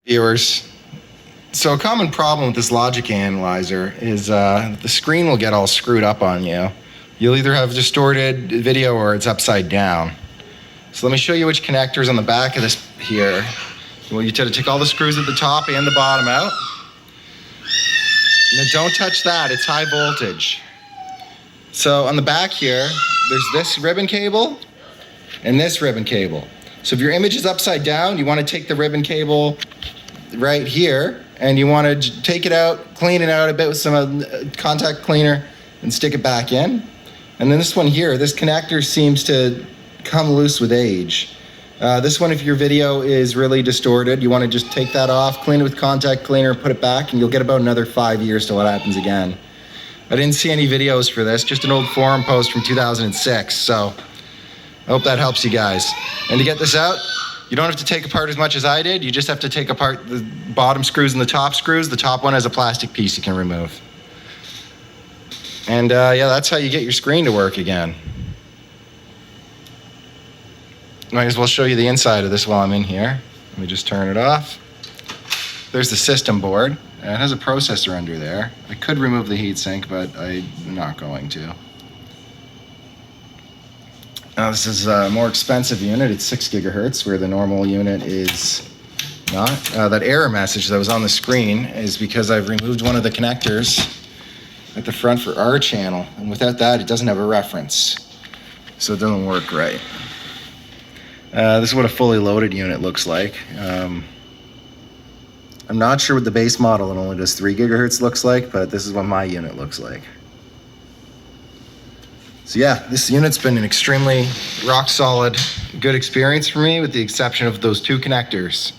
Viewers. So a common problem with this logic analyzer is the screen will get all screwed up on you. You'll either have distorted video or it's upside down. So let me show you which connectors on the back of this here. Well, you tend to take all the screws at the top and the bottom out. Now don't touch that, it's high voltage. So on the back here, there's this ribbon cable and this ribbon cable. So if your image is upside down, you want to take the ribbon cable right here and you want to take it out, clean it out a bit with some contact cleaner and stick it back in. And then this one here, this connector seems to come loose with age. This one, if your video is really distorted, you want to just take that off, clean it with contact cleaner, put it back, and you'll get about another 5 years till it happens again. I didn't see any videos for this, just an old forum post from 2006, so I hope that helps you guys. And to get this out, you don't have to take apart as much as I did, you just have to take apart the bottom screws and the top screws. The top one has a plastic piece you can remove. And yeah, that's how you get your screen to work again. Might as well show you the inside of this while I'm in here. Let me just turn it off. There's the system board. It has a processor under there. I could remove the heatsink, but I'm not going to. Now this is a more expensive unit. It's 6 gigahertz, where the normal unit is not. That error message that was on the screen is because I've removed one of the connectors at the front for our channel. And without that, it doesn't have a reference. So it doesn't work right. This is what a fully loaded unit looks like. I'm not sure what the base model that only does 3 gigahertz looks like, but this is what my unit looks like. So yeah, this unit's been an extremely rock solid, good experience for me, with the exception of those 2 connectors.